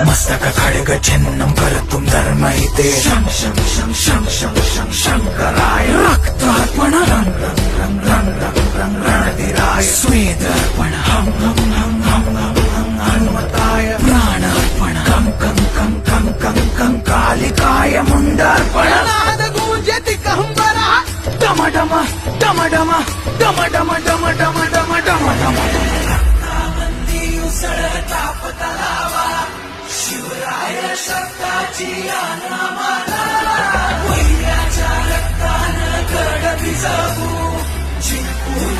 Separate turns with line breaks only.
मस्तक खड्ग छिन्नं कर्तुं धर्मैते शं शं शं शं शं शं शङ्कराय रक्तार्पण रं रं रं रं रं रं रणधीराय स्वेदार्पण हं हं हं हं हं हं हनुमताय प्राणार्पण कं कं कं कं कं कं कालिकाय मुण्डार्पण नाद गूंजति कहंबरा डम डम डम डम डम डम डम डम डम डम डम रक्ताबंदी उसळता पतलावा शिवराय शब्दाची आनामाला वैराच्या रक्तानं गड भिजवू जिंकून